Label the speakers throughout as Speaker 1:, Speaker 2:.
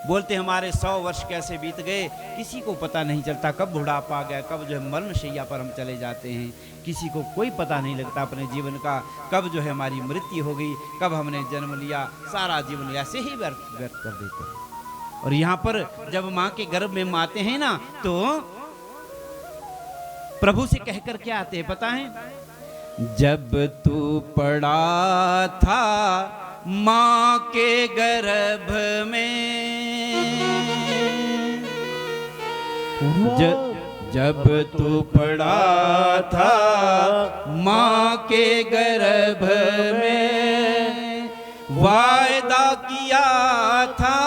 Speaker 1: बोलते हमारे 100 वर्ष कैसे बीत गए, किसी को पता नहीं चलता कब बुढ़ापा आ गया, कब जो है मरण शैया पर हम चले जाते हैं। किसी को कोई पता नहीं लगता अपने जीवन का, कब जो है हमारी मृत्यु हो गई, कब हमने जन्म लिया। सारा जीवन ऐसे ही व्यर्थ कर देते हैं। और यहाँ पर जब माँ के गर्भ में हम आते हैं ना, तो प्रभु से कहकर क्या आते हैं पता है? जब तू पड़ा था माँ के गर्भ में, जब तू पड़ा था माँ के गर्भ में, वायदा किया था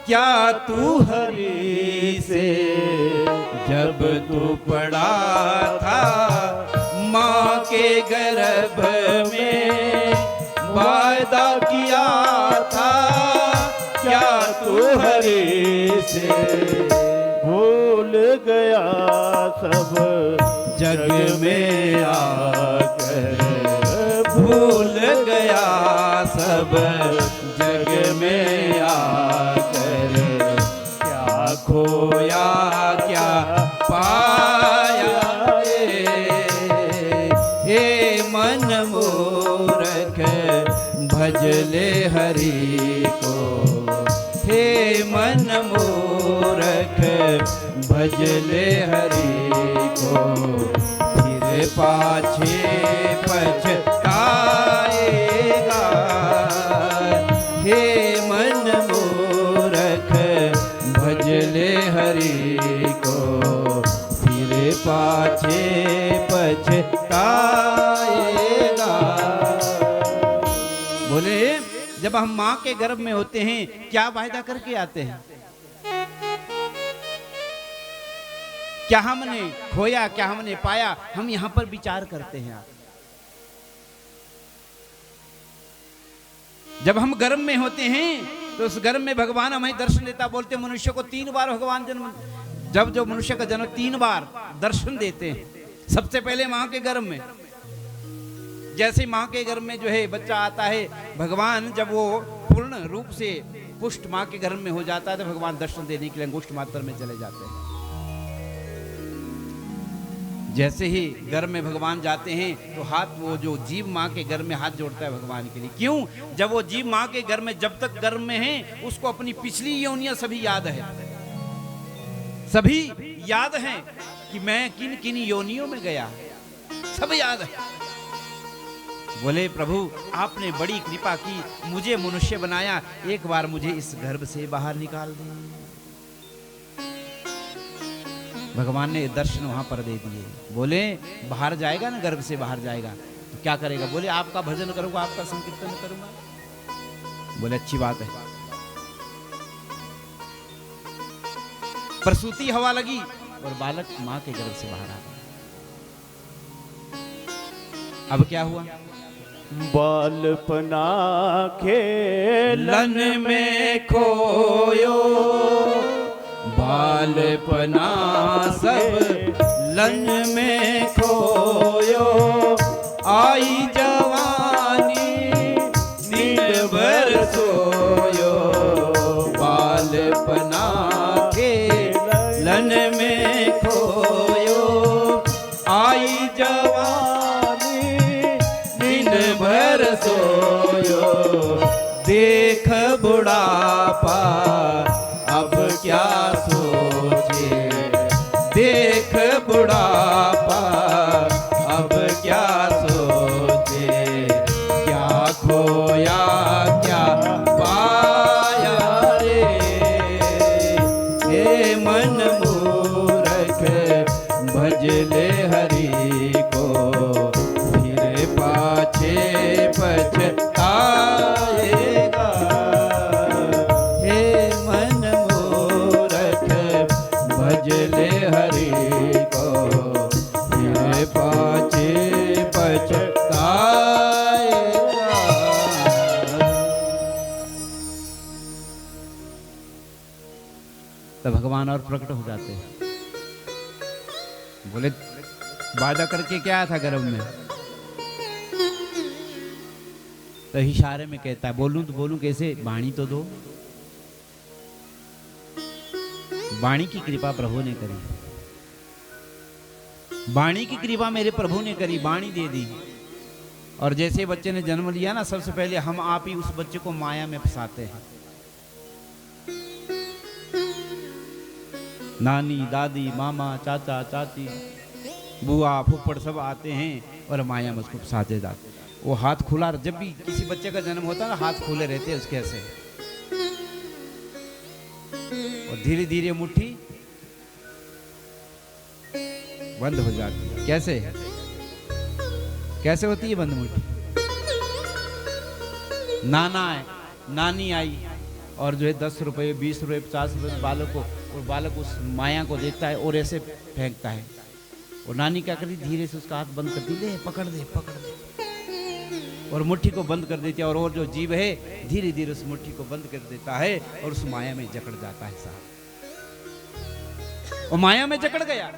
Speaker 1: क्या तू हरि से। जब तू पड़ा था माँ के गर्भ में, वायदा किया था क्या तू हरि से।
Speaker 2: भूल गया सब
Speaker 1: जग में आकर, भूल गया सब जग में आकर, क्या खोया क्या पाया हे मन मूरख भजले हरि को। हे मन मूरख भजले हरि को, फिर पाछे पछताएगा। हे मन मूरख भजले हरि को, फिर पाछे पछताएगा। बोले जब हम माँ के गर्भ में होते हैं क्या वायदा करके आते हैं? क्या हमने खोया, क्या हमने पाया, हम यहां पर विचार करते हैं। आप जब हम गर्भ में होते हैं तो उस गर्भ में भगवान हमें दर्शन देता। बोलते मनुष्य को 3 बार भगवान जन्म, जब जो मनुष्य का जन्म 3 बार दर्शन देते हैं। सबसे पहले माँ के गर्भ में, जैसे माँ के गर्भ में जो है बच्चा आता है, भगवान जब वो पूर्ण रूप से पुष्ट माँ के गर्भ में हो जाता है तो भगवान दर्शन देने के लिए अंगुष्ठ मात्र में चले जाते हैं। जैसे ही गर्भ में भगवान जाते हैं तो हाथ, वो जो जीव माँ के गर्भ में हाथ जोड़ता है भगवान के लिए। क्यों? जब वो जीव माँ के गर्भ में, जब तक गर्भ में है, उसको अपनी पिछली योनियां सभी याद है, सभी याद है कि मैं किन किन योनियों में गया, सब याद है। बोले प्रभु आपने बड़ी कृपा की, मुझे मनुष्य बनाया, एक बार मुझे इस गर्भ से बाहर निकाल दे। भगवान ने दर्शन वहां पर दे दिए। बोले बाहर जाएगा ना, गर्भ से बाहर जाएगा तो क्या करेगा? बोले आपका भजन करूंगा, आपका संकीर्तन करूंगा। बोले अच्छी बात है। प्रसूति हवा लगी और बालक मां के गर्भ से बाहर आ गया। अब क्या हुआ?
Speaker 2: बालपना खेलन
Speaker 1: में खोयो, बालपना सब लन में खोयो, आई जवानी दिन भर सोयो। बालपना के लन में खोयो, आई जवानी दिन भर सोयो। देख बुढ़ापा अब क्या सोचे, देख बुढ़ापा अब क्या सोचे। क्या खोया क्या पाया रे, हे मन मूरख भजले हरि को, फिर पाछे पछताएगा। भजले हरि को, फिर पाछे पछताएगा। तो भगवान और प्रकट हो जाते हैं। बोले वादा करके क्या आया था गर्भ में? तो इशारे में कहता है बोलूं तो बोलूं कैसे, वाणी तो दो। वाणी की कृपा प्रभु ने करी, वाणी की कृपा मेरे प्रभु ने करी, वाणी दे दी। और जैसे बच्चे ने जन्म लिया ना, सबसे पहले हम आप ही उस बच्चे को माया में फंसाते हैं। नानी, दादी, मामा, चाचा, चाची, बुआ, फुप्पड़ सब आते हैं और माया में उसको फंसाते जाते। वो हाथ खुला, जब भी किसी बच्चे का जन्म होता है ना, हाथ खुले रहते हैं उसके ऐसे, और धीरे धीरे मुट्ठी बंद हो जाती है। कैसे कैसे होती है बंद मुट्ठी? नाना है, नानी आई और जो है 10 रुपये, 20 रुपये, 50 रुपये बालक को, और बालक उस माया को देखता है और ऐसे फेंकता है। और नानी क्या करती, धीरे से उसका हाथ बंद करती, ले पकड़ दे, पकड़ दे, और मुट्ठी को बंद कर देती है। और जो जीव है धीरे धीरे उस मुट्ठी को बंद कर देता है और उस माया में जकड़ जाता है साहब। और माया में जकड़ गया।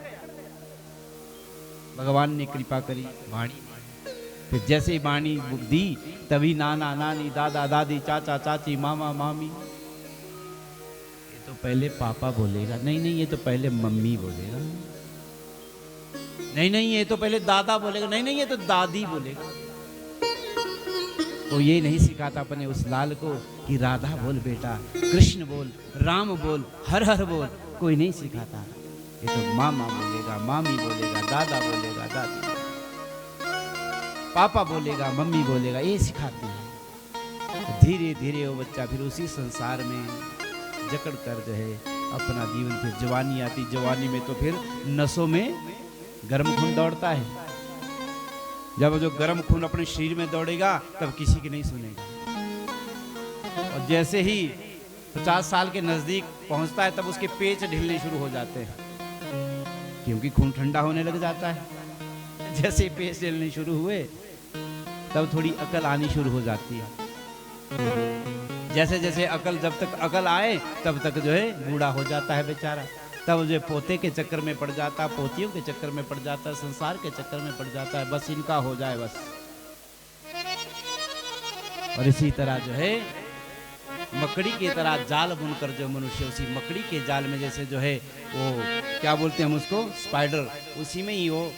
Speaker 1: भगवान ने कृपा करी, वाणी, फिर जैसे ही वाणी दी तभी नाना, नानी, दादा, दादी, चाचा, चाची, मामा, मामी, ये तो पहले पापा बोलेगा, नहीं नहीं ये तो पहले मम्मी बोलेगा, नहीं नहीं ये तो पहले दादा बोलेगा, नहीं नहीं ये तो दादी बोलेगा। तो ये नहीं सिखाता अपने उस लाल को कि राधा बोल बेटा, कृष्ण बोल, राम बोल, हर हर बोल, कोई नहीं सिखाता। ये तो मामा बोलेगा, मामी बोलेगा, दादा बोलेगा, दादी, पापा बोलेगा, मम्मी बोलेगा, ये सिखाते हैं। धीरे धीरे वो बच्चा फिर उसी संसार में जकड़ कर जो है अपना जीवन, फिर जवानी आती, जवानी में तो फिर नसों में गर्म खून दौड़ता है। जब जो गर्म खून अपने शरीर में दौड़ेगा तब किसी की नहीं सुनेगा। और जैसे ही 50 साल के नजदीक पहुंचता है तब उसके पेच ढिलने शुरू हो जाते हैं, क्योंकि खून ठंडा होने लग जाता है। जैसे पेच ढिलने शुरू हुए तब थोड़ी अकल आनी शुरू हो जाती है। जैसे जैसे अकल, जब तक अकल आए तब तक जो है बूढ़ा हो जाता है बेचारा। तब जो पोते के चक्कर में पड़ जाता, पोतियों के चक्कर में पड़ जाता, संसार के चक्कर में पड़ जाता है, बस इनका हो जाए बस। और इसी तरह जो है मकड़ी की तरह जाल बुनकर जो मनुष्य उसी मकड़ी के जाल में जैसे जो है वो क्या बोलते हैं हम उसको, स्पाइडर, उसी में ही वो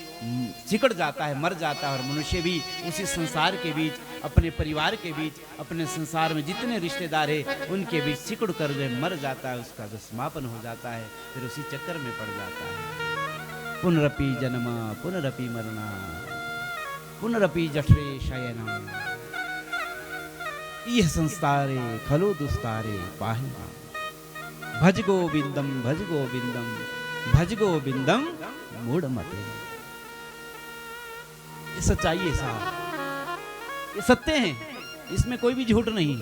Speaker 1: सिकड़ जाता है, मर जाता है। और मनुष्य भी उसी संसार के बीच, अपने परिवार के बीच, अपने संसार में जितने रिश्तेदार हैं उनके बीच सिकड़ कर जो मर जाता है, उसका जो समापन हो जाता है, फिर उसी चक्कर में पड़ जाता है। पुनरपि जन्म पुनरपि मरना पुनरपि जठरे शयनम, यह संसारे खलो दुस्तारे पाहि, भज गोविंदम भज गोविंदम भज गोविंदम मूढ़मते। ये सच्चाई है साहब, ये सत्य है, इसमें कोई भी झूठ नहीं।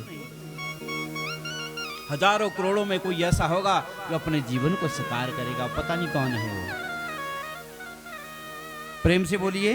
Speaker 1: हजारों करोड़ों में कोई ऐसा होगा जो अपने जीवन को साकार करेगा, पता नहीं कौन है वो। प्रेम से बोलिए।